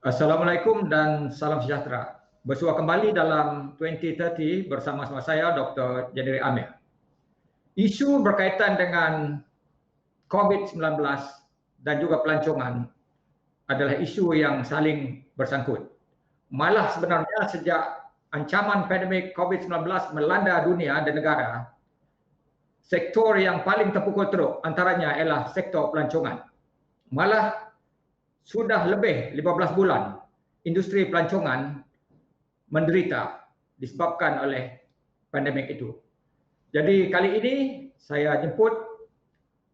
Assalamualaikum dan salam sejahtera. Bersua kembali dalam 2030 bersama-sama saya Dr. Jadiri Amir. Isu berkaitan dengan COVID-19 dan juga pelancongan adalah isu yang saling bersangkut. Malah sebenarnya sejak ancaman pandemik COVID-19 melanda dunia dan negara, sektor yang paling terpukul teruk antaranya ialah sektor pelancongan. Malah sudah lebih 15 bulan industri pelancongan menderita disebabkan oleh pandemik itu. Jadi kali ini saya jemput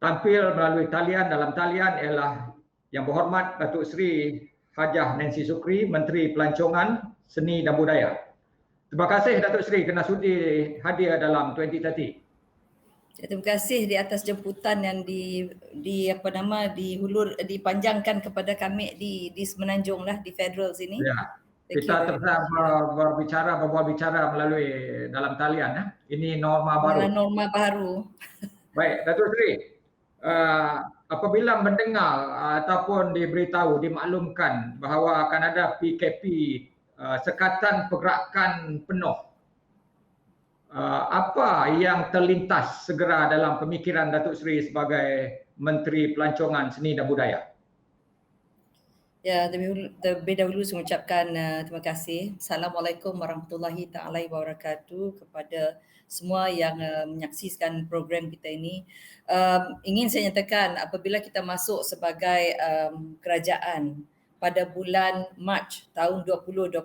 tampil melalui dalam talian ialah Yang Berhormat Datuk Seri Hajah Nancy Sukri, Menteri Pelancongan, Seni dan Budaya. Terima kasih Datuk Seri kerana sudi hadir dalam 2030. Terima kasih di atas jemputan yang dipanjangkan kepada kami di Semenanjung lah, di Federal sini. Ya. Kita terus berbual bicara melalui dalam talian. Ini norma baru. Norma baru. Baik, Datuk Seri. Apabila mendengar ataupun diberitahu, dimaklumkan bahawa akan ada PKP, sekatan pergerakan penuh, apa yang terlintas segera dalam pemikiran Datuk Seri sebagai Menteri Pelancongan, Seni dan Budaya? Ya, terlebih dahulu saya mengucapkan terima kasih. Assalamualaikum warahmatullahi taala wabarakatuh kepada semua yang menyaksikan program kita ini. Ingin saya nyatakan apabila kita masuk sebagai kerajaan pada bulan Mac tahun 2020,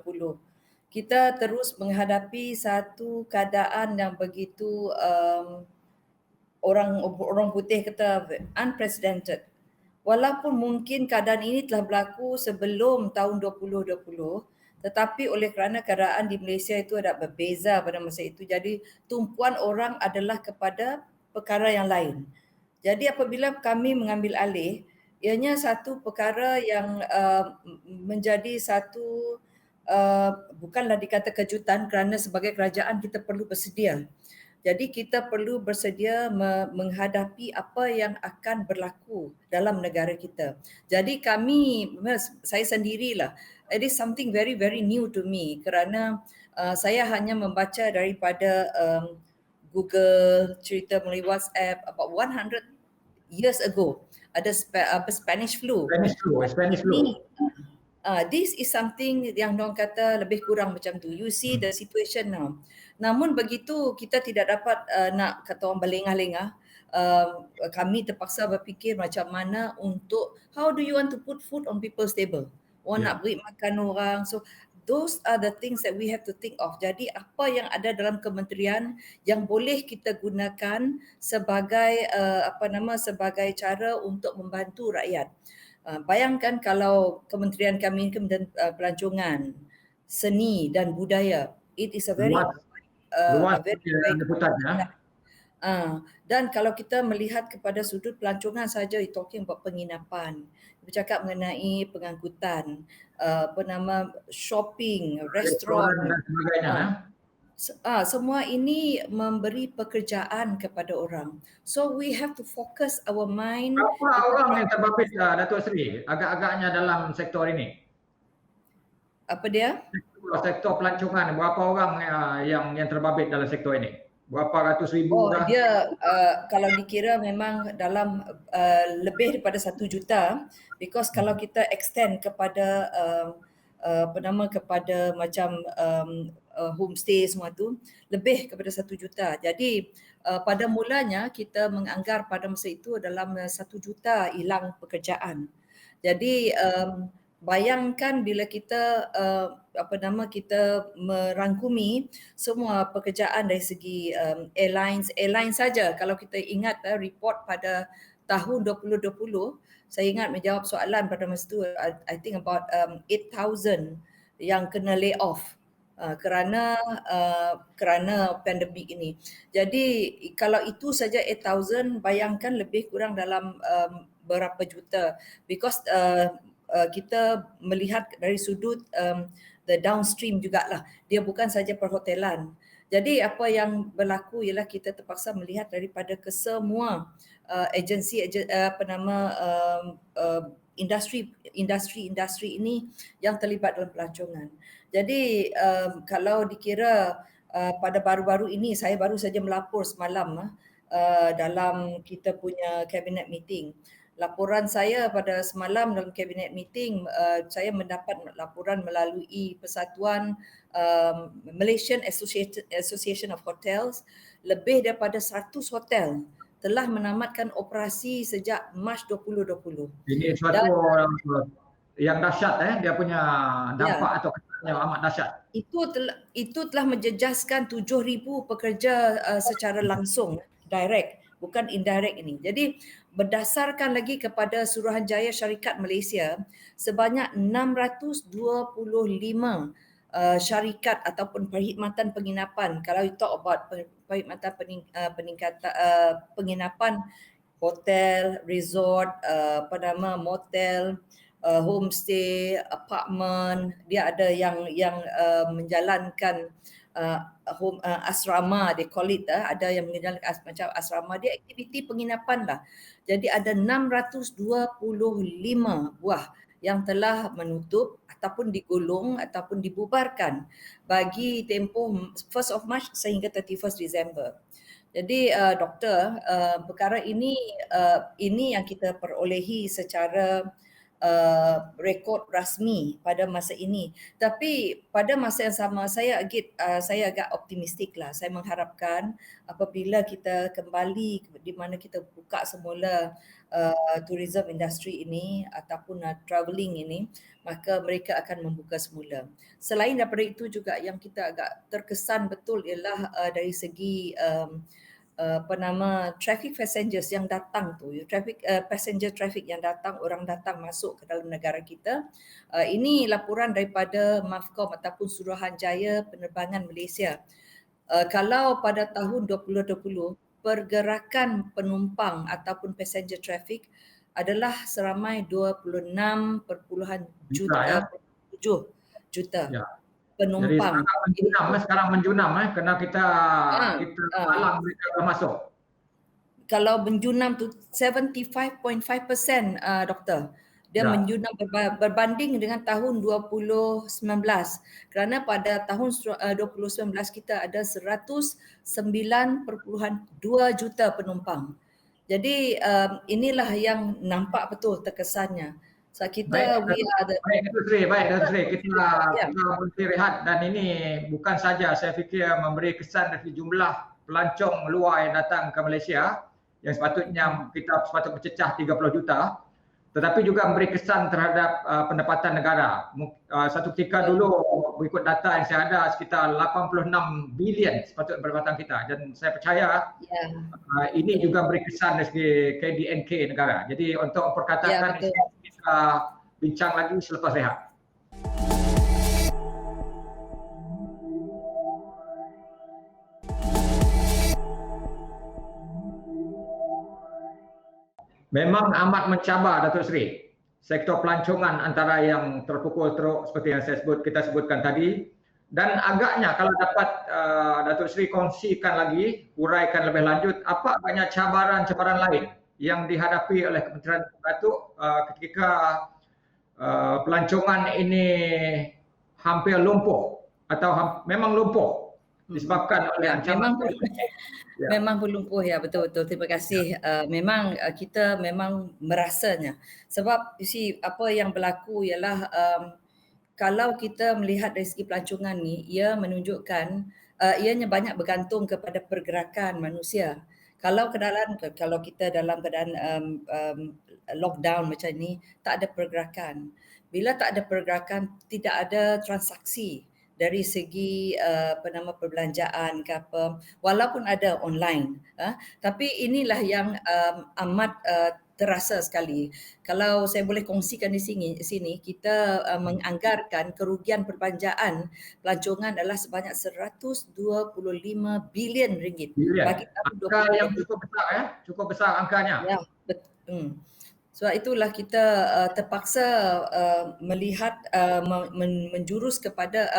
kita terus menghadapi satu keadaan yang begitu orang putih kata unprecedented. Walaupun mungkin keadaan ini telah berlaku sebelum tahun 2020, tetapi oleh kerana keadaan di Malaysia itu ada berbeza pada masa itu, jadi tumpuan orang adalah kepada perkara yang lain. Jadi apabila kami mengambil alih, ianya satu perkara yang menjadi satu bukanlah dikata kejutan kerana sebagai kerajaan kita perlu bersedia. Jadi kita perlu bersedia menghadapi apa yang akan berlaku dalam negara kita. Jadi saya sendirilah, it is something very very new to me kerana saya hanya membaca daripada Google cerita melalui WhatsApp about 100 years ago ada Spanish flu. Spanish flu. This is something yang diorang kata lebih kurang macam tu. You see the situation now. Namun begitu kita tidak dapat nak kata orang berlengah-lengah. Kami terpaksa berfikir macam mana untuk how do you want to put food on people's table. Orang nak beri makan orang. So those are the things that we have to think of. Jadi apa yang ada dalam kementerian yang boleh kita gunakan sebagai sebagai cara untuk membantu rakyat. Bayangkan kalau kementerian kami, Kementerian Pelancongan, Seni dan Budaya, it is a very dan kalau kita melihat kepada sudut pelancongan saja, talking about penginapan, bercakap mengenai pengangkutan, shopping, restoran dan sebagainya. Semua ini memberi pekerjaan kepada orang. So we have to focus our mind. Berapa orang yang terbabit Datuk Seri agak-agaknya dalam sektor ini? Apa dia? Sektor pelancongan, berapa orang yang terbabit dalam sektor ini? Berapa ratus ribu dah? Dia kalau dikira memang dalam lebih daripada 1 juta, because kalau kita extend kepada kepada macam homestay semua tu lebih kepada 1 juta. Jadi pada mulanya kita menganggar pada masa itu dalam 1 juta hilang pekerjaan. Jadi bayangkan bila kita kita merangkumi semua pekerjaan dari segi airline saja. Kalau kita ingat report pada tahun 2020, saya ingat menjawab soalan pada masa itu, I think about 8,000 yang kena lay off kerana pandemik ini. Jadi kalau itu saja 8,000, bayangkan lebih kurang dalam berapa juta, because kita melihat dari sudut the downstream jugalah. Dia bukan saja perhotelan. Jadi apa yang berlaku ialah kita terpaksa melihat daripada kesemua agensi industri ini yang terlibat dalam pelancongan. Jadi kalau dikira pada baru-baru ini, saya baru saja melapor semalam dalam kita punya cabinet meeting. Laporan saya pada semalam dalam cabinet meeting, saya mendapat laporan melalui Persatuan Malaysian Association of Hotels, lebih daripada 100 hotel telah menamatkan operasi sejak Mac 2020. Ini suatu yang dahsyat, dia punya dampak atau kesannya amat dahsyat. Itu telah menjejaskan 7,000 pekerja secara langsung, direct, bukan indirect ini. Jadi berdasarkan lagi kepada Suruhanjaya Syarikat Malaysia, sebanyak 625 syarikat ataupun perkhidmatan penginapan. Kalau you talk about perkhidmatan penginapan, hotel, resort, motel, homestay, apartment, dia ada yang menjalankan asrama, they call it, ada yang menjalankan macam asrama, dia aktiviti penginapan lah. Jadi ada 625 buah yang telah menutup ataupun digulung ataupun dibubarkan bagi tempoh 1st of March sehingga 31st December. Jadi doktor, perkara ini yang kita perolehi secara rekod rasmi pada masa ini. Tapi pada masa yang sama saya agak optimistik lah. Saya mengharapkan apabila kita kembali di mana kita buka semula tourism industry ini ataupun travelling ini, maka mereka akan membuka semula. Selain daripada itu juga yang kita agak terkesan betul ialah dari segi traffic passengers yang datang tu, passenger traffic yang datang, orang datang masuk ke dalam negara kita. Ini laporan daripada MAFCOM ataupun Suruhanjaya Penerbangan Malaysia. Kalau pada tahun 2020, pergerakan penumpang ataupun passenger traffic adalah seramai 26.7 juta penumpang. Jadi sekarang menjunam kerana kita halang mereka masuk. Kalau menjunam tu 75.5% doktor. Dia menjunam berbanding dengan tahun 2019. Kerana pada tahun 2019 kita ada 109.2 juta penumpang. Jadi inilah yang nampak betul terkesannya. So kita baik Datuk Sri, kita berhenti rehat dan ini bukan saja saya fikir memberi kesan dari jumlah pelancong luar yang datang ke Malaysia yang sepatutnya kita bercecah 30 juta, tetapi juga memberi kesan terhadap pendapatan negara. Satu ketika dulu mengikut data yang saya ada sekitar 86 bilion sepatutnya pendapatan kita, dan saya percaya ini juga memberi kesan dari segi KDNK negara. Jadi untuk perkataan kita bincang lagi selepas rehat. Memang amat mencabar Datuk Seri. Sektor pelancongan antara yang terpukul teruk seperti yang kita sebutkan tadi, dan agaknya kalau dapat Datuk Seri kongsikan lagi, uraikan lebih lanjut apa agaknya cabaran-cabaran lain yang dihadapi oleh Kementerian Datuk ketika pelancongan ini hampir lumpuh atau memang lumpuh disebabkan oleh ancaman. Memang berlumpuh betul-betul. Terima kasih. Memang kita memang merasanya. Sebab apa yang berlaku ialah kalau kita melihat dari segi pelancongan ni, ia menunjukkan ianya banyak bergantung kepada pergerakan manusia. Kalau kita dalam keadaan lockdown macam ni, tak ada pergerakan. Bila tak ada pergerakan, tidak ada transaksi dari segi perbelanjaan ke apa, walaupun ada online, tapi inilah yang amat terasa sekali. Kalau saya boleh kongsikan di sini kita menganggarkan kerugian perbelanjaan pelancongan adalah sebanyak 125 bilion ringgit bagi tahun 2020. Angka yang cukup besar angkanya. Ya, betul. Sebab itulah kita terpaksa melihat menjurus kepada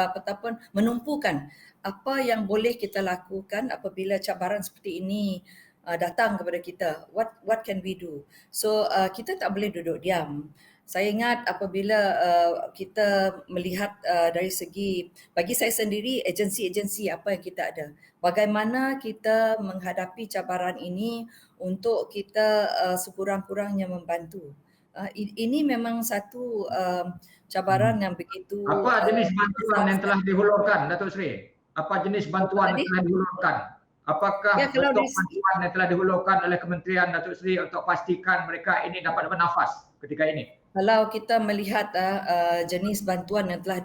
menumpukan apa yang boleh kita lakukan apabila cabaran seperti ini datang kepada kita. What can we do? So kita tak boleh duduk diam. Saya ingat apabila kita melihat dari segi, bagi saya sendiri, agensi-agensi apa yang kita ada, bagaimana kita menghadapi cabaran ini untuk kita sekurang-kurangnya membantu. Ini memang satu cabaran yang begitu. Apa jenis bantuan yang telah dihulurkan, Datuk Seri? Apa jenis bantuan yang telah dihulurkan? Apakah bentuk bantuan yang telah dihulurkan oleh Kementerian Datuk Seri untuk pastikan mereka ini dapat bernafas ketika ini? Kalau kita melihat jenis bantuan yang telah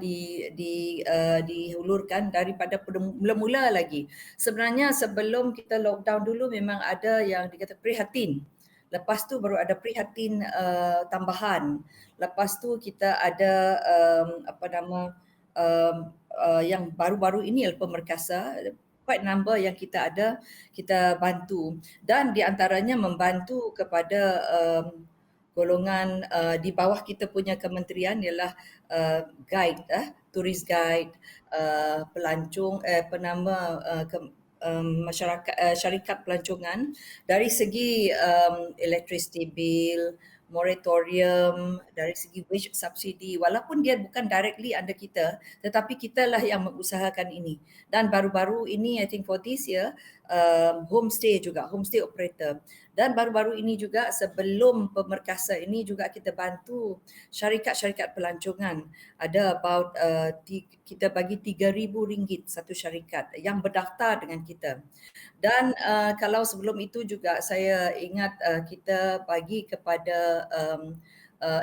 dihulurkan daripada mula-mula lagi. Sebenarnya sebelum kita lockdown dulu memang ada yang dikata prihatin. Lepas tu baru ada prihatin tambahan. Lepas tu kita ada yang baru-baru ini pemerkasa, quite number yang kita ada, kita bantu. Dan di antaranya membantu kepada golongan di bawah kita punya kementerian ialah guide, tourist guide, pelancong, masyarakat, syarikat pelancongan dari segi electricity bill, moratorium, dari segi wage subsidy, walaupun dia bukan directly under kita, tetapi kitalah yang mengusahakan ini. Dan baru-baru ini, I think for this year, homestay juga, homestay operator. Dan baru-baru ini juga sebelum pemerkasa ini juga kita bantu syarikat-syarikat pelancongan. Ada about kita bagi RM3,000 satu syarikat yang berdaftar dengan kita. Dan kalau sebelum itu juga saya ingat kita bagi kepada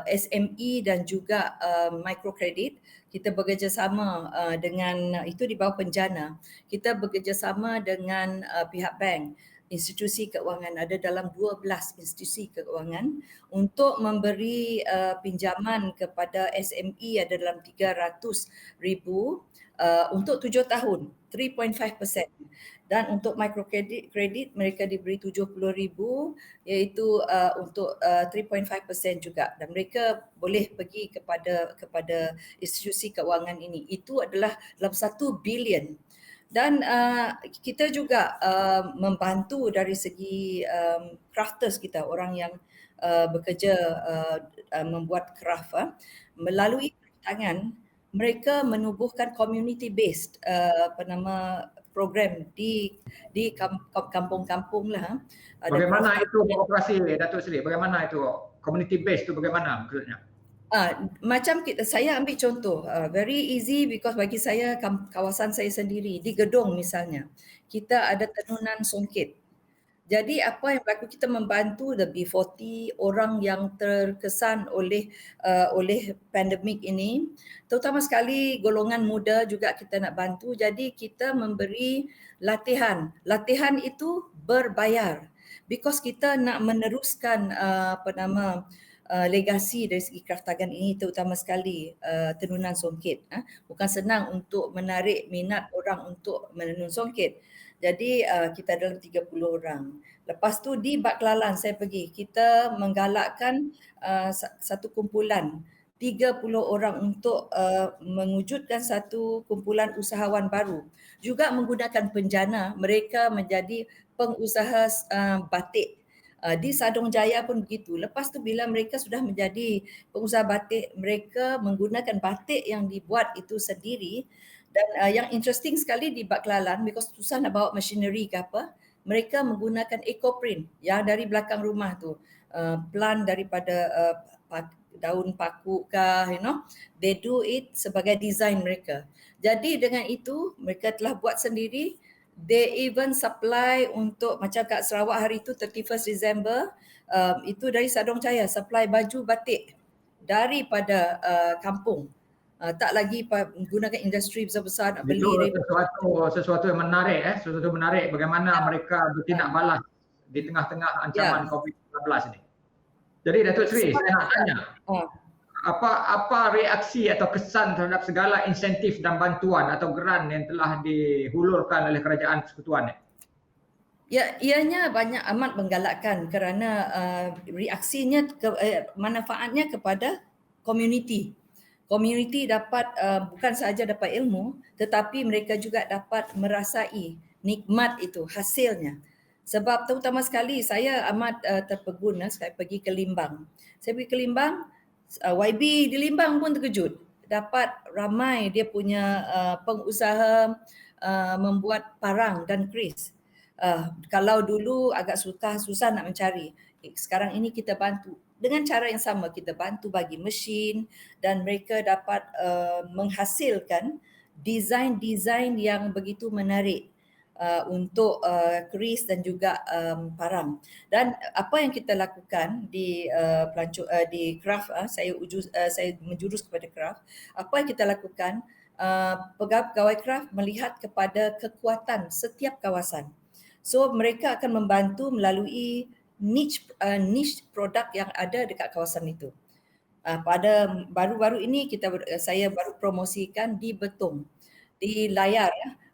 SME dan juga microcredit. Kita bekerjasama dengan, itu di bawah penjana, kita bekerjasama dengan pihak bank, institusi keuangan, ada dalam 12 institusi keuangan untuk memberi pinjaman kepada SME ada dalam 300,000 untuk 7 tahun, 3.5%. Dan untuk microcredit mereka diberi 70,000 iaitu untuk 3.5% juga, dan mereka boleh pergi kepada institusi keuangan ini. Itu adalah dalam 1 bilion. Dan kita juga membantu dari segi crafters kita, orang yang bekerja membuat craft, melalui tangan mereka menubuhkan community based program di kampung-kampung lah. Bagaimana itu beroperasi, Datuk Seri? Bagaimana itu community based itu, bagaimana maksudnya? Macam saya ambil contoh, very easy because bagi saya kawasan saya sendiri di Gedong misalnya, kita ada tenunan songket. Jadi apa yang berlaku, kita membantu the B40 orang yang terkesan oleh pandemik ini, terutama sekali golongan muda juga kita nak bantu. Jadi kita memberi latihan. Latihan itu berbayar because kita nak meneruskan legasi dari segi kraftagan ini, terutama sekali tenunan songket. Bukan senang untuk menarik minat orang untuk menenun songket. Jadi kita dalam 30 orang. Lepas tu di Baklalan saya pergi, kita menggalakkan satu kumpulan 30 orang untuk mewujudkan satu kumpulan usahawan baru. Juga menggunakan penjana, mereka menjadi pengusaha batik. Di Sadong Jaya pun begitu. Lepas tu bila mereka sudah menjadi pengusaha batik, mereka menggunakan batik yang dibuat itu sendiri. Dan yang interesting sekali di Baklalan, because susah nak bawa machinery ke apa, mereka menggunakan ecoprint yang dari belakang rumah tu, plant daripada daun paku kah, they do it sebagai design mereka. Jadi dengan itu mereka telah buat sendiri. They even supply untuk, macam kat Sarawak hari itu 31st December, itu dari Sadong Jaya, supply baju batik daripada kampung. Tak lagi menggunakan industri besar-besar nak beli. Sesuatu yang menarik, sesuatu menarik bagaimana mereka bertindak balas di tengah-tengah ancaman COVID-19 ini. Jadi Datuk Seri, saya nak tanya, apa reaksi atau kesan terhadap segala insentif dan bantuan atau geran yang telah dihulurkan oleh Kerajaan Persekutuan? Ya, ianya banyak amat menggalakkan kerana reaksinya, manfaatnya kepada komuniti. Community dapat bukan sahaja dapat ilmu, tetapi mereka juga dapat merasai nikmat itu, hasilnya. Sebab terutama sekali saya amat terpegun saya pergi ke Limbang. Saya pergi ke Limbang, YB di Limbang pun terkejut. Dapat ramai dia punya pengusaha membuat parang dan keris. Kalau dulu agak susah nak mencari. Sekarang ini kita bantu. Dengan cara yang sama kita bantu bagi mesin dan mereka dapat menghasilkan desain-desain yang begitu menarik untuk keris dan juga parang. Dan apa yang kita lakukan di di craft, saya menjurus kepada craft. Apa yang kita lakukan, pegawai craft melihat kepada kekuatan setiap kawasan. So mereka akan membantu melalui niche produk yang ada dekat kawasan itu. Pada baru-baru ini saya baru promosikan di Betong. Di Layar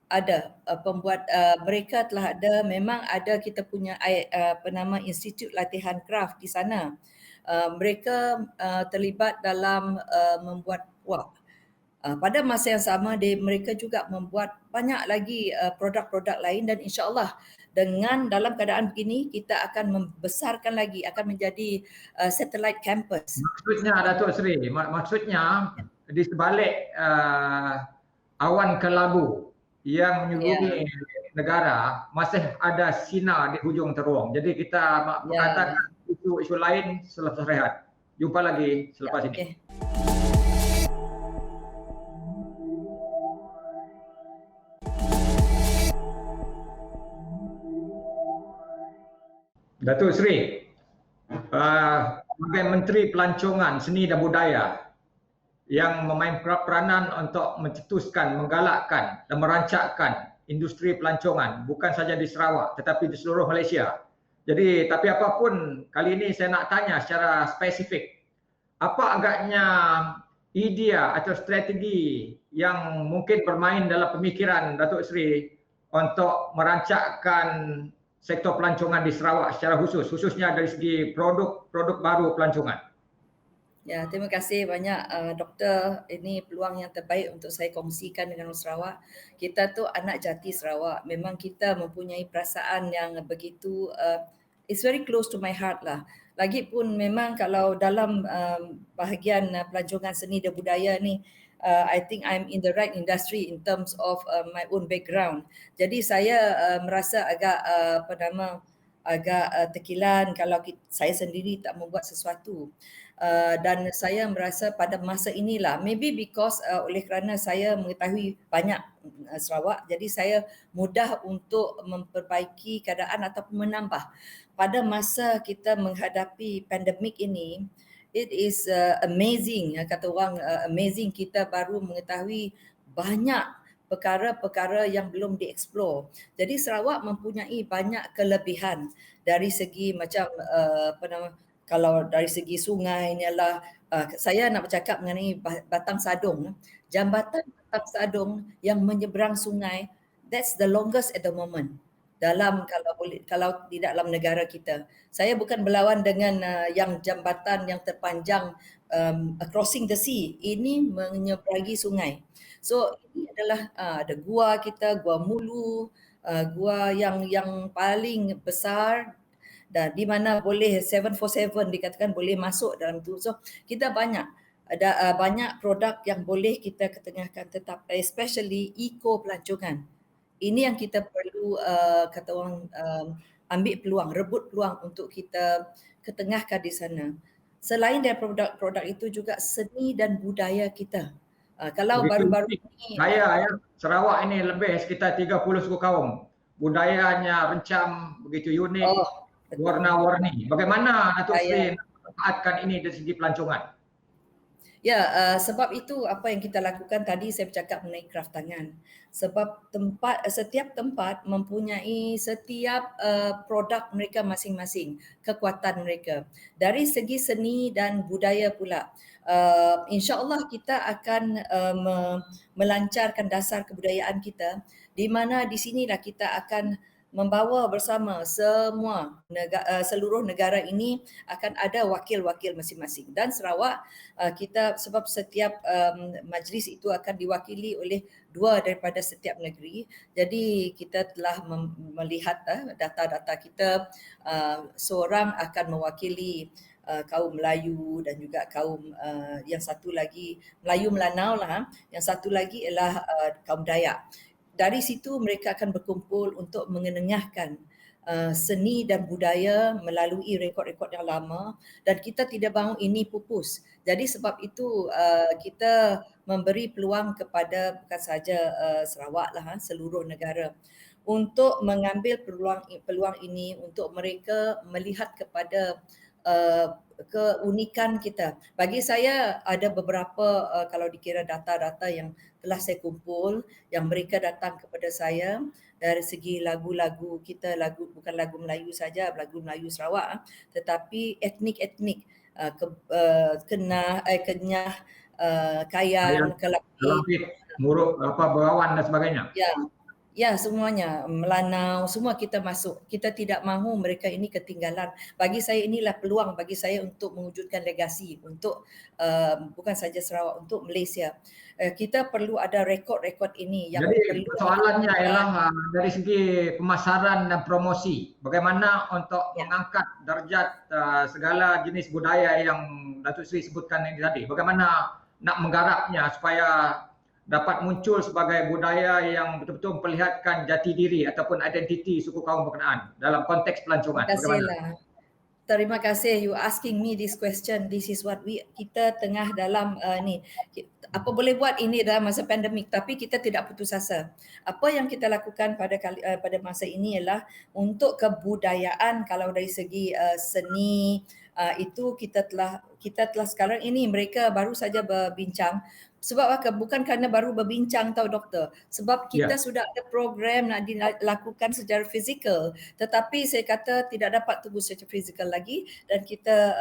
ada pembuat mereka telah ada, memang ada kita punya apa nama Institut Latihan Craft di sana. Mereka terlibat dalam membuat wak. Pada masa yang sama mereka juga membuat banyak lagi produk-produk lain dan insya-Allah dengan dalam keadaan begini kita akan membesarkan lagi, akan menjadi satellite campus. Maksudnya Datuk Seri, maksudnya di sebalik awan kelabu yang menyelimuti negara masih ada sinar di hujung terowong. Jadi kita mengatakan isu-isu lain selepas rehat. Jumpa lagi selepas ini. Datuk Seri, sebagai Menteri Pelancongan, Seni dan Budaya yang memainkan peranan untuk mencetuskan, menggalakkan dan merancangkan industri pelancongan bukan saja di Sarawak tetapi di seluruh Malaysia. Jadi tapi apapun, kali ini saya nak tanya secara spesifik, apa agaknya idea atau strategi yang mungkin bermain dalam pemikiran Datuk Seri untuk merancangkan sektor pelancongan di Sarawak secara khususnya dari segi produk baru pelancongan? Ya, terima kasih banyak Doktor. Ini peluang yang terbaik untuk saya kongsikan dengan orang Sarawak. Kita tu anak jati Sarawak. Memang kita mempunyai perasaan yang begitu, it's very close to my heart lah. Lagipun memang kalau dalam bahagian pelancongan seni dan budaya ni, I think I'm in the right industry in terms of my own background. Jadi saya merasa agak terkilan kalau saya sendiri tak membuat sesuatu. Dan saya merasa pada masa inilah, maybe because oleh kerana saya mengetahui banyak Sarawak, jadi saya mudah untuk memperbaiki keadaan ataupun menambah. Pada masa kita menghadapi pandemik ini, it is amazing, kata orang amazing, kita baru mengetahui banyak perkara-perkara yang belum dieksplor. Jadi Sarawak mempunyai banyak kelebihan dari segi macam kalau dari segi sungai ni adalah saya nak bercakap mengenai Batang Sadong. Jambatan Batang Sadong yang menyeberang sungai, that's the longest at the moment. Kalau di dalam negara kita. Saya bukan berlawan dengan yang jambatan yang terpanjang crossing the sea. Ini menyeberangi sungai. So ini adalah ada gua kita, Gua Mulu, gua yang paling besar dan di mana boleh 747 dikatakan boleh masuk dalam tu. So kita ada banyak produk yang boleh kita ketengahkan, tetap especially eco pelancongan. Ini yang kita perlu kata orang ambil peluang, rebut peluang untuk kita ketengahkan di sana. Selain dari produk-produk itu juga seni dan budaya kita. Kalau baru-baru ini Sarawak ini lebih sekitar 30 suku kaum. Budayanya rencam begitu unik, warna-warni. Bagaimana Datuk Seri memanfaatkan ini dari segi pelancongan? Ya, sebab itu apa yang kita lakukan tadi saya bercakap mengenai craft tangan. Sebab setiap tempat mempunyai setiap produk mereka masing-masing, kekuatan mereka. Dari segi seni dan budaya pula, insya-Allah kita akan melancarkan dasar kebudayaan kita, di mana di sinilah kita akan membawa bersama semua seluruh negara ini akan ada wakil-wakil masing-masing. Dan Sarawak kita sebab setiap majlis itu akan diwakili oleh 2 daripada setiap negeri. Jadi kita telah melihat data-data kita, seorang akan mewakili kaum Melayu dan juga kaum yang satu lagi Melayu Melanau lah, yang satu lagi ialah kaum Dayak. Dari situ mereka akan berkumpul untuk mengenengahkan seni dan budaya melalui rekod-rekod yang lama, dan kita tidak mahu ini pupus. Jadi sebab itu kita memberi peluang kepada bukan sahaja Sarawak lah, seluruh negara untuk mengambil peluang ini untuk mereka melihat kepada keunikan kita. Bagi saya ada beberapa kalau dikira data-data yang telah saya kumpul yang mereka datang kepada saya dari segi lagu-lagu kita, bukan lagu Melayu saja, lagu Melayu Sarawak, tetapi etnik-etnik Kenyah, Kayan, Kelapit, Muruk, Berawan dan sebagainya. Ya, semuanya. Melanau, semua kita masuk. Kita tidak mahu mereka ini ketinggalan. Bagi saya inilah peluang bagi saya untuk mewujudkan legasi untuk bukan saja Sarawak, untuk Malaysia. Kita perlu ada rekod-rekod ini. Yang jadi persoalannya ialah dari segi pemasaran dan promosi. Bagaimana untuk mengangkat darjat segala jenis budaya yang Datuk Seri sebutkan ini tadi. Bagaimana nak menggarapnya supaya dapat muncul sebagai budaya yang betul-betul memperlihatkan jati diri ataupun identiti suku kaum berkenaan dalam konteks pelancongan. Terima kasih you asking me this question. This is what kita tengah dalam ni. Apa boleh buat ini dalam masa pandemik, tapi kita tidak putus asa. Apa yang kita lakukan pada masa ini ialah untuk kebudayaan. Kalau dari segi seni itu kita telah sekarang ini mereka baru saja berbincang. Sebab bukan kerana baru berbincang tahu doktor. Sebab kita sudah ada program nak dilakukan secara fizikal. Tetapi saya kata tidak dapat tunggu secara fizikal lagi, dan kita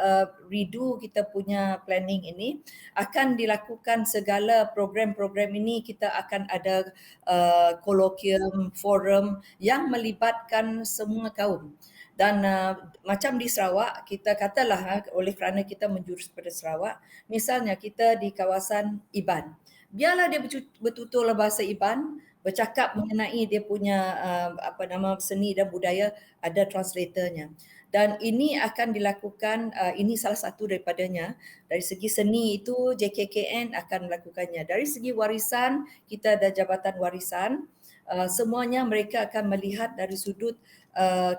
redo kita punya planning ini. Akan dilakukan segala program-program ini, kita akan ada kolokvium, forum yang melibatkan semua kaum. Dan macam di Sarawak, kita katalah oleh kerana kita menjurus pada Sarawak, misalnya kita di kawasan Iban. Biarlah dia bertutur bahasa Iban, bercakap mengenai dia punya seni dan budaya, ada translatornya. Dan ini akan dilakukan, ini salah satu daripadanya. Dari segi seni itu JKKN akan melakukannya. Dari segi warisan, kita ada Jabatan Warisan. Semuanya mereka akan melihat dari sudut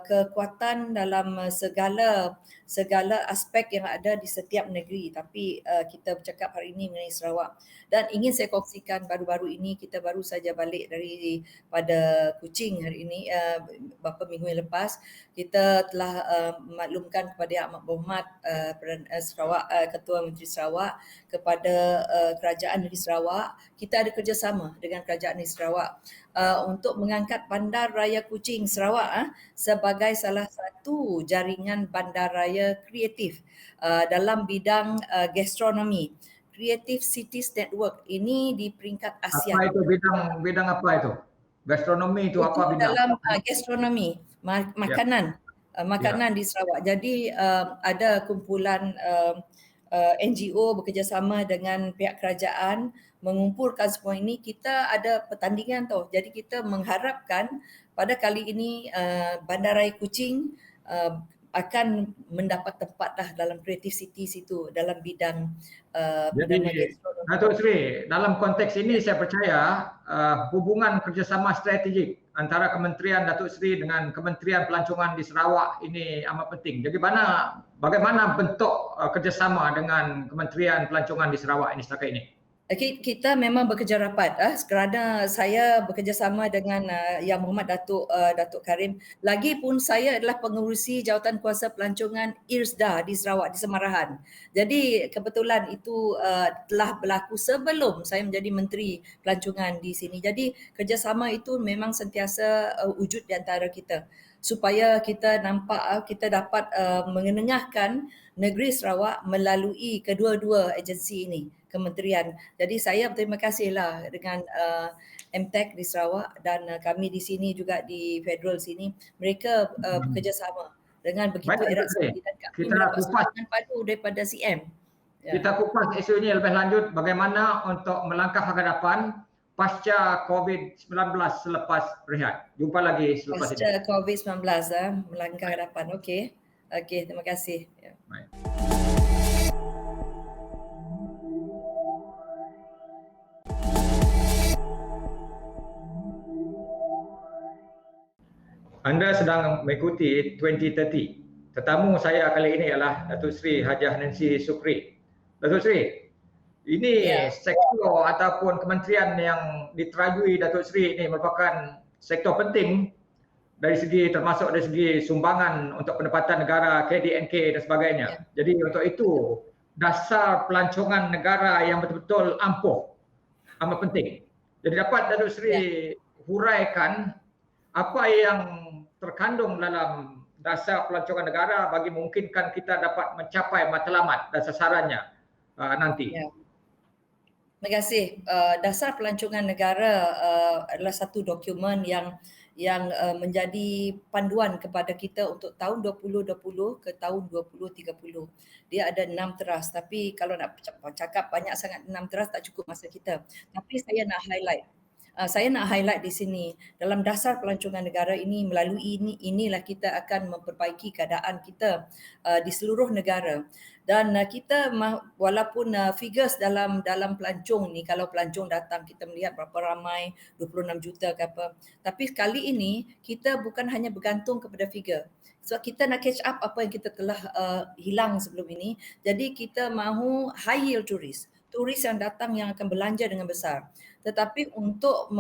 kekuatan dalam segala aspek yang ada di setiap negeri. Tapi kita bercakap hari ini mengenai Sarawak, dan ingin saya kongsikan baru-baru ini kita baru saja balik pada Kuching hari ini, beberapa minggu yang lepas. Kita telah maklumkan kepada Ahmad Berhormat Sarawak, Ketua Menteri Sarawak, kepada Kerajaan Negeri Sarawak, kita ada kerjasama dengan Kerajaan Negeri Sarawak untuk mengangkat Bandar Raya Kuching Sarawak sebagai salah satu jaringan bandaraya kreatif dalam bidang gastronomi. Creative Cities Network ini di peringkat Asia. Apa itu bidang apa itu? Gastronomi itu apa bidang? Dalam gastronomi, makanan di Sarawak. Jadi ada kumpulan NGO bekerjasama dengan pihak kerajaan mengumpulkan semua ini. Kita ada pertandingan tau. Jadi kita mengharapkan pada kali ini Bandaraya Kuching akan mendapat tempat dalam Creative Cities itu dalam bidang jadi Datuk Seri, dalam konteks ini saya percaya hubungan kerjasama strategik antara Kementerian Datuk Seri dengan Kementerian Pelancongan di Sarawak ini amat penting. Jadi bagaimana bentuk kerjasama dengan Kementerian Pelancongan di Sarawak ini setakat ini? Kita memang bekerja rapat kerana saya bekerjasama dengan Yang Berhormat Datuk Karim. Lagipun saya adalah pengerusi Jawatan Kuasa Pelancongan IRSDA di Sarawak, di Semarahan. Jadi kebetulan itu telah berlaku sebelum saya menjadi Menteri Pelancongan di sini. Jadi kerjasama itu memang sentiasa wujud di antara kita, supaya kita nampak kita dapat mengenengahkan negeri Sarawak melalui kedua-dua agensi ini. kementerian. Jadi saya berterima kasihlah dengan MTech di Sarawak dan kami di sini juga di federal sini, mereka bekerjasama dengan begitu Baik, erat Datuk Sri. sekali dan kami Kita mendapat kupas sokongan padu daripada CM. Kita kupas isu ini lebih lanjut bagaimana untuk melangkah ke depan pasca COVID-19 selepas rehat. Jumpa lagi selepas ini. Pasca COVID-19 melangkah ke depan. Okey. Okey, terima kasih. Baik. Anda sedang mengikuti 2030. Tetamu saya kali ini adalah Datuk Seri Hajah Nancy Sukri. Datuk Seri, ini sektor ataupun kementerian yang diterajui Datuk Seri ini merupakan sektor penting dari segi termasuk dari segi sumbangan untuk pendapatan negara, KDNK dan sebagainya. Jadi untuk itu dasar pelancongan negara yang betul-betul ampuh amat penting. Jadi dapat Datuk Seri huraikan apa yang terkandung dalam dasar pelancongan negara bagi memungkinkan kita dapat mencapai matlamat dan sasarannya nanti. Terima kasih. Dasar pelancongan negara adalah satu dokumen yang menjadi panduan kepada kita untuk tahun 2020 ke tahun 2030. Dia ada 6 teras, tapi kalau nak cakap banyak sangat 6 teras tak cukup masa kita. Tapi saya nak highlight di sini dalam dasar pelancongan negara ini, melalui inilah kita akan memperbaiki keadaan kita di seluruh negara. Dan kita walaupun figures dalam pelancong ni, kalau pelancong datang kita melihat berapa ramai, 26 juta ke apa. Tapi kali ini kita bukan hanya bergantung kepada figure. Sebab kita nak catch up apa yang kita telah hilang sebelum ini. Jadi kita mahu high yield turis yang datang yang akan belanja dengan besar. Tetapi untuk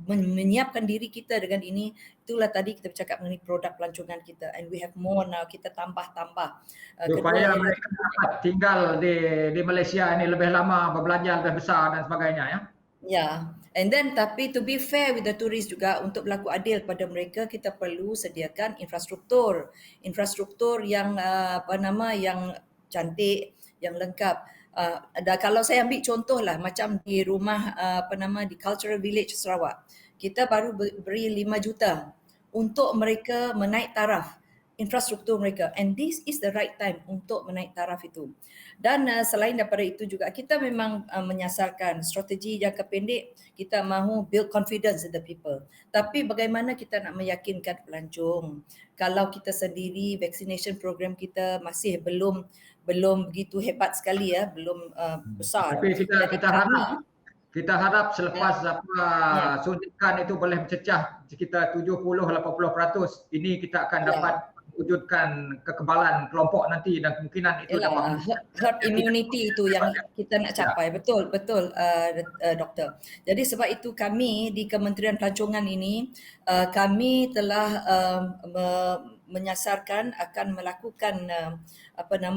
menyiapkan diri kita dengan ini, itulah tadi kita bercakap mengenai produk pelancongan kita, and we have more now, kita tambah-tambah. Supaya mereka dapat tinggal di Malaysia ini lebih lama, berbelanja lebih besar dan sebagainya ya. Ya, and then tapi to be fair with the tourist juga, untuk berlaku adil pada mereka, kita perlu sediakan infrastruktur yang yang cantik, yang lengkap. Kalau saya ambil contoh lah, macam di rumah di Cultural Village Sarawak, kita baru beri 5 juta untuk mereka menaik taraf infrastruktur mereka, and this is the right time untuk menaik taraf itu. Dan selain daripada itu juga, kita memang menyasarkan strategi jangka pendek, kita mahu build confidence in the people. Tapi bagaimana kita nak meyakinkan pelancong kalau kita sendiri vaccination program kita masih belum begitu hebat sekali ya, belum besar. Tapi kita harap selepas suntikan itu boleh mencecah sekitar 70-80%, ini kita akan dapat wujudkan kekebalan kelompok nanti, dan kemungkinan itu dapat herd immunity itu yang kita nak capai. Betul doktor. Jadi sebab itu kami di Kementerian Pelancongan ini kami telah menyasarkan akan melakukan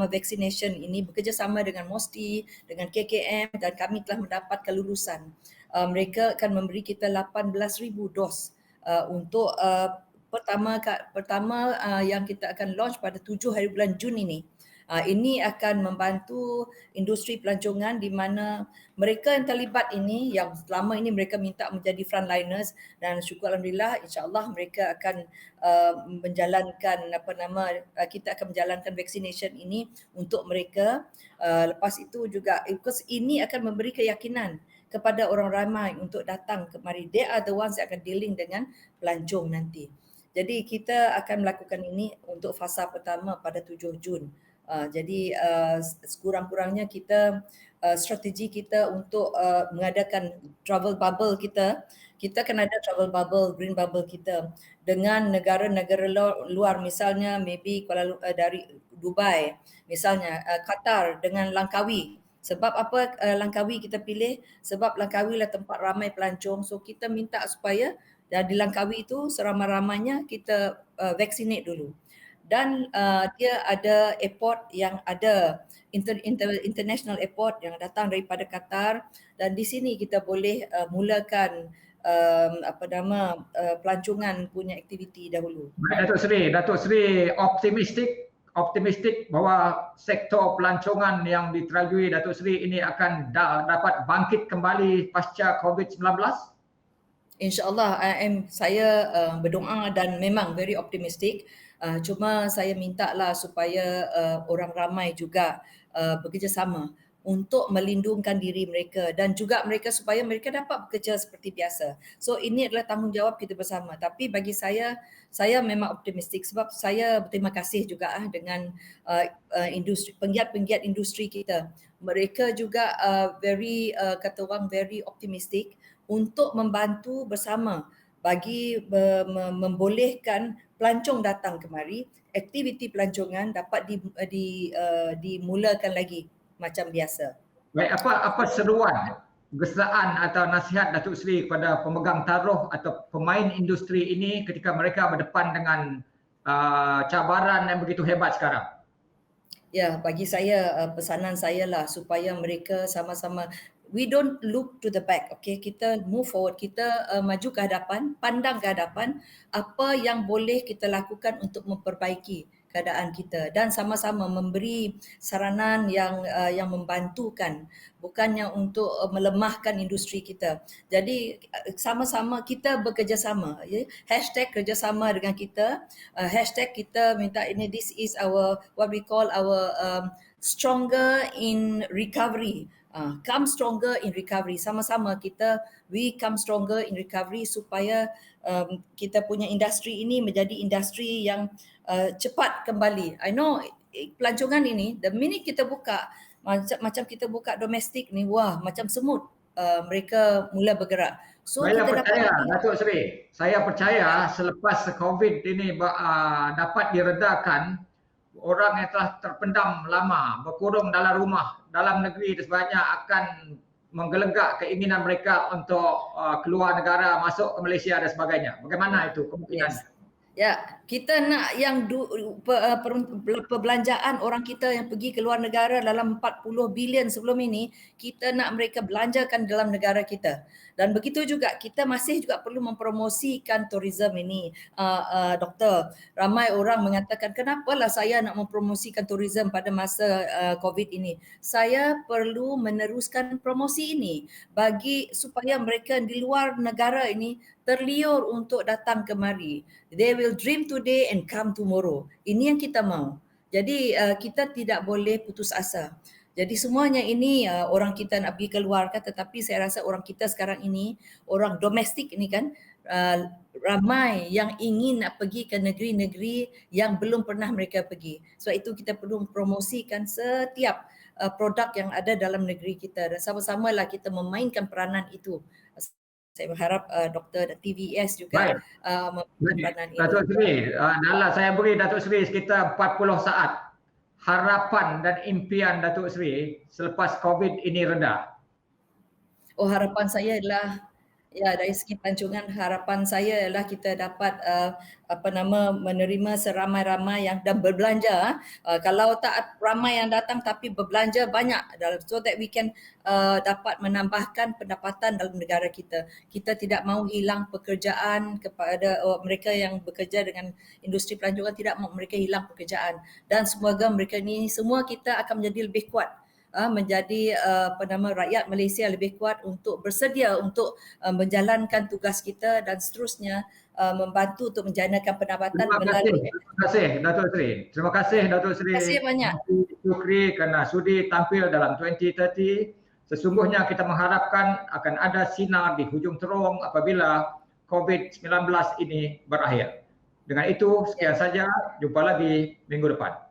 vaccination ini bekerjasama dengan MOSTI, dengan KKM, dan kami telah mendapat kelulusan. Mereka akan memberi kita 18,000 dos untuk pertama yang kita akan launch pada 7 hari bulan Jun ini. Ini akan membantu industri pelancongan di mana mereka yang terlibat ini, yang selama ini mereka minta menjadi frontliners, dan syukur Alhamdulillah, insyaAllah mereka akan menjalankan kita akan menjalankan vaccination ini untuk mereka. Lepas itu juga, because ini akan memberi keyakinan kepada orang ramai untuk datang kemari. They are the ones yang akan dealing dengan pelancong nanti. Jadi kita akan melakukan ini untuk fasa pertama pada 7 Jun. Jadi sekurang-kurangnya kita strategi kita untuk mengadakan travel bubble kita akan ada travel bubble, green bubble kita dengan negara-negara luar, misalnya maybe dari Dubai, misalnya Qatar dengan Langkawi. Sebab apa Langkawi kita pilih? Sebab Langkawi lah tempat ramai pelancong, so kita minta supaya di Langkawi itu seramai-ramainya kita vaccinate dulu. Dan dia ada airport yang ada international airport yang datang daripada Qatar, dan di sini kita boleh mulakan pelancongan punya aktiviti dahulu. Datuk Seri optimistik bahawa sektor pelancongan yang diterajui Datuk Seri ini akan dapat bangkit kembali pasca COVID-19? InsyaAllah, saya berdoa dan memang very optimistic. Cuma saya minta lah supaya orang ramai juga bekerjasama untuk melindungkan diri mereka dan juga mereka supaya mereka dapat bekerja seperti biasa. So ini adalah tanggungjawab kita bersama. Tapi bagi saya memang optimistik sebab saya berterima kasih juga dengan industri, penggiat-penggiat industri kita. Mereka juga very kata orang very optimistic untuk membantu bersama bagi membolehkan pelancong datang kemari, aktiviti pelancongan dapat dimulakan lagi macam biasa. Baik, apa seruan, gesaan atau nasihat Datuk Seri kepada pemegang taruh atau pemain industri ini ketika mereka berdepan dengan cabaran yang begitu hebat sekarang? Ya, bagi saya pesanan saya lah supaya mereka sama-sama, we don't look to the back, okay? Kita move forward, kita maju ke hadapan, pandang ke hadapan apa yang boleh kita lakukan untuk memperbaiki keadaan kita dan sama-sama memberi saranan yang membantukan, bukannya untuk melemahkan industri kita. Jadi sama-sama kita bekerjasama, ya. Hashtag kerjasama dengan kita, hashtag kita minta ini, this is our what we call our stronger in recovery. Come stronger in recovery. Sama-sama kita we come stronger in recovery supaya kita punya industri ini menjadi industri yang cepat kembali. I know pelancongan ini, the minute kita buka, macam kita buka domestik ni, wah macam semut mereka mula bergerak. So saya kita percaya, Datuk Seri, saya percaya selepas COVID ini dapat diredakan, orang yang telah terpendam lama, berkurung dalam rumah, dalam negeri dan sebagainya akan menggelegak keinginan mereka untuk keluar negara, masuk ke Malaysia dan sebagainya. Bagaimana itu kemungkinan? Yes. Ya, kita nak yang perbelanjaan orang kita yang pergi ke luar negara dalam 40 bilion sebelum ini, kita nak mereka belanjakan dalam negara kita. Dan begitu juga kita masih juga perlu mempromosikan tourism ini. Doktor, ramai orang mengatakan kenapalah saya nak mempromosikan tourism pada masa COVID ini. Saya perlu meneruskan promosi ini bagi supaya mereka di luar negara ini terliur untuk datang kemari. They will dream today and come tomorrow. Ini yang kita mahu. Jadi kita tidak boleh putus asa. Jadi semuanya ini orang kita nak pergi keluar kan, tetapi saya rasa orang kita sekarang ini, orang domestik ini kan, ramai yang ingin nak pergi ke negeri-negeri yang belum pernah mereka pergi. Sebab itu kita perlu promosikan setiap produk yang ada dalam negeri kita dan sama-samalah kita memainkan peranan itu. Saya berharap Dr. dan TVS juga memainkan peranan itu. Datuk Seri, saya beri Datuk Seri sekitar 40 saat. Harapan dan impian Datuk Seri selepas COVID ini reda. Oh, harapan saya adalah, ya, dari segi pelancongan, harapan saya adalah kita dapat menerima seramai-ramai yang dan berbelanja. Kalau tak ramai yang datang tapi berbelanja banyak, so that we can dapat menambahkan pendapatan dalam negara kita. Kita tidak mahu hilang pekerjaan kepada mereka yang bekerja dengan industri pelancongan, tidak mahu mereka hilang pekerjaan. Dan semoga mereka ni semua kita akan menjadi lebih kuat. Menjadi rakyat Malaysia lebih kuat untuk bersedia untuk menjalankan tugas kita dan seterusnya membantu untuk menjanakan pendapatan melalui. Terima kasih Datuk Seri. Terima kasih Datuk Seri. Terima kasih banyak. Syukri kerana sudi tampil dalam 2030. Sesungguhnya kita mengharapkan akan ada sinar di hujung terung apabila COVID-19 ini berakhir. Dengan itu sekian saja, jumpa lagi minggu depan.